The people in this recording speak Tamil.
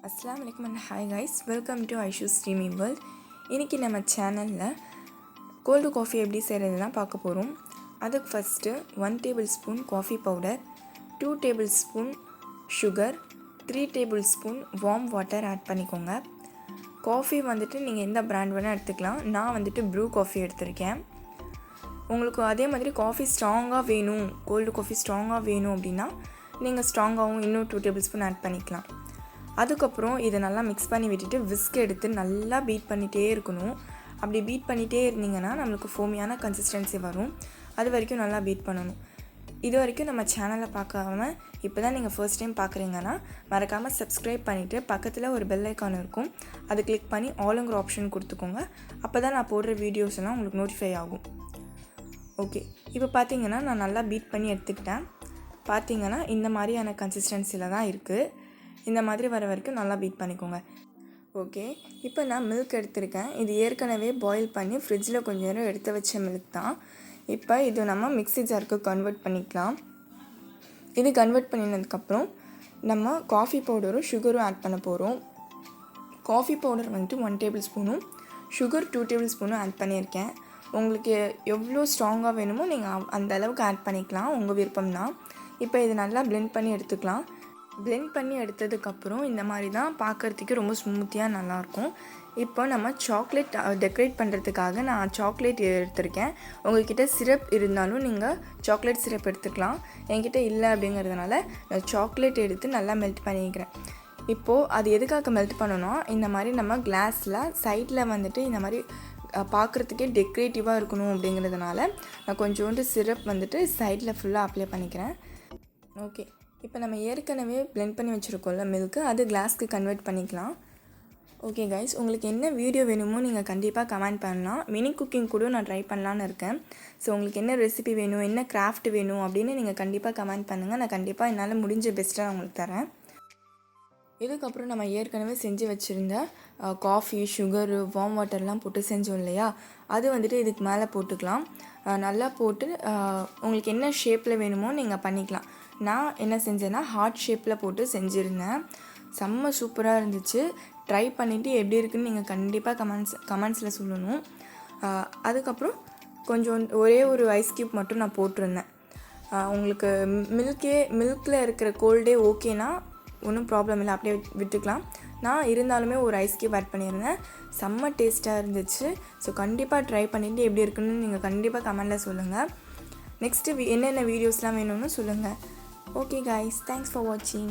அஸ்ஸலாமு அலைக்கும் and hi guys, welcome to Aishu streaming world. இன்றைக்கி நம்ம சேனலில் கோல்டு காஃபி எப்படி செய்கிறது தான் பார்க்க போகிறோம். அதுக்கு first 1 tablespoon coffee powder, 2 tablespoon sugar, 3 tablespoon warm water add பண்ணிக்கோங்க. காஃபி வந்துட்டு நீங்கள் எந்த பிராண்ட் வேணால் எடுத்துக்கலாம். நான் வந்துட்டு ப்ரூ காஃபி எடுத்திருக்கேன். உங்களுக்கு அதே மாதிரி காஃபி ஸ்ட்ராங்காக வேணும், கோல்டு காஃபி ஸ்ட்ராங்காக வேணும் அப்படின்னா நீங்கள் ஸ்ட்ராங்காகவும் இன்னும் 2 டேபிள் ஸ்பூன் ஆட் பண்ணிக்கலாம். அதுக்கப்புறம் இதை நல்லா மிக்ஸ் பண்ணி விட்டுட்டு விஸ்க் எடுத்து நல்லா பீட் பண்ணிகிட்டே இருக்கணும். அப்படி பீட் பண்ணிகிட்டே இருந்தீங்கன்னா நம்மளுக்கு ஃபோமியான கன்சிஸ்டன்சி வரும். அது வரைக்கும் நல்லா பீட் பண்ணணும். இது வரைக்கும் நம்ம சேனலை பார்க்காம இப்போ தான் நீங்கள் ஃபர்ஸ்ட் டைம் பார்க்குறீங்கன்னா மறக்காமல் சப்ஸ்கிரைப் பண்ணிவிட்டு பக்கத்தில் ஒரு பெல் ஐக்கான் இருக்கும், அது கிளிக் பண்ணி ஆளுங்கிற ஆப்ஷன் கொடுத்துக்கோங்க. அப்போ தான் நான் போடுற வீடியோஸ் எல்லாம் உங்களுக்கு நோட்டிஃபை ஆகும். ஓகே, இப்போ பார்த்தீங்கன்னா நான் நல்லா பீட் பண்ணி எடுத்துக்கிட்டேன். பார்த்தீங்கன்னா இந்த மாதிரியான கன்சிஸ்டன்சியில் தான் இருக்குது. இந்த மாதிரி வர வரைக்கும் நல்லா பீட் பண்ணிக்கோங்க. ஓகே, இப்போ நான் மில்க் எடுத்திருக்கேன். இது ஏற்கனவே பாயில் பண்ணி ஃப்ரிட்ஜில் கொஞ்சம் நேரம் எடுத்து வச்ச மில்க் தான். இப்போ இது நம்ம மிக்ஸி ஜாருக்கு கன்வெர்ட் பண்ணிக்கலாம். இது கன்வெர்ட் பண்ணினதுக்கப்புறம் நம்ம காஃபி பவுடரும் சுகரும் ஆட் பண்ண போகிறோம். காஃபி பவுடர் வந்துட்டு 1 டேபிள் ஸ்பூனும் சுகர் 2 டேபிள் ஸ்பூனும் ஆட் பண்ணியிருக்கேன். உங்களுக்கு எவ்வளோ ஸ்ட்ராங்காக வேணுமோ நீங்கள் அந்த அளவுக்கு ஆட் பண்ணிக்கலாம், உங்கள் விருப்பம் தான். இப்போ இது நல்லா பிளெண்ட் பண்ணி எடுத்துக்கலாம். பிளெண்ட் பண்ணி எடுத்ததுக்கப்புறம் இந்த மாதிரி தான் பார்க்குறதுக்கு ரொம்ப ஸ்மூத்தியாக நல்லாயிருக்கும். இப்போ நம்ம சாக்லேட் டெக்கரேட் பண்ணுறதுக்காக நான் சாக்லேட் எடுத்திருக்கேன். உங்கள்கிட்ட சிரப் இருந்தாலும் நீங்கள் சாக்லேட் சிரப் எடுத்துக்கலாம். என்கிட்ட இல்லை அப்படிங்கிறதுனால நான் சாக்லேட் எடுத்து நல்லா மெல்ட் பண்ணிக்கிறேன். இப்போது அது எதுக்காக மெல்ட் பண்ணணும், இந்த மாதிரி நம்ம கிளாஸில் சைடில் வந்துட்டு இந்த மாதிரி பார்க்குறதுக்கே டெக்கரேட்டிவாக இருக்கணும் அப்படிங்கிறதுனால நான் கொஞ்சோண்டு சிரப் வந்துட்டு சைடில் ஃபுல்லாக அப்ளை பண்ணிக்கிறேன். ஓகே, இப்போ நம்ம ஏற்கனவே பிளெண்ட் பண்ணி வச்சுருக்கோம்ல மில்க்கு, அது கிளாஸ்க்கு கன்வெர்ட் பண்ணிக்கலாம். ஓகே கைஸ், உங்களுக்கு என்ன வீடியோ வேணுமோ நீங்கள் கண்டிப்பாக கமெண்ட் பண்ணலாம். மினி குக்கிங் கூட நான் ட்ரை பண்ணலான்னு இருக்கேன். ஸோ உங்களுக்கு என்ன ரெசிபி வேணும், என்ன கிராஃப்ட் வேணும் அப்படின்னு நீங்கள் கண்டிப்பாக கமெண்ட் பண்ணுங்கள். நான் கண்டிப்பாக என்னால் முடிஞ்ச பெஸ்ட்டாக உங்களுக்கு தரேன். இதுக்கப்புறம் நம்ம ஏற்கனவே செஞ்சு வச்சுருந்த காஃபி, சுகரு, வார்ம் வாட்டர்லாம் போட்டு செஞ்சோம் இல்லையா, அது வந்துட்டு இதுக்கு மேலே போட்டுக்கலாம். நல்லா போட்டு உங்களுக்கு என்ன ஷேப்பில் வேணுமோ நீங்கள் பண்ணிக்கலாம். நான் என்ன செஞ்சேன்னா ஹார்ட் ஷேப்பில் போட்டு செஞ்சுருந்தேன். செம்ம சூப்பராக இருந்துச்சு. ட்ரை பண்ணிவிட்டு எப்படி இருக்குதுன்னு நீங்கள் கண்டிப்பாக கமெண்ட்ஸில் சொல்லணும். அதுக்கப்புறம் கொஞ்சம் ஒரே ஒரு ஐஸ் க்யூப் மட்டும் நான் போட்டிருந்தேன். உங்களுக்கு மில்கில் இருக்கிற கோல்டே ஓகேனா ஒன்றும் ப்ராப்ளம் இல்லை, அப்படியே விட்டுக்கலாம். நான் இருந்தாலுமே ஒரு ஐஸ் க்யூப் ஆட் பண்ணியிருந்தேன். செம்ம டேஸ்ட்டாக இருந்துச்சு. ஸோ கண்டிப்பாக ட்ரை பண்ணிவிட்டு எப்படி இருக்குன்னு நீங்கள் கண்டிப்பாக கமெண்டில் சொல்லுங்கள். நெக்ஸ்ட்டு என்னென்ன வீடியோஸ்லாம் வேணும்னு சொல்லுங்கள். Okay guys, thanks for watching.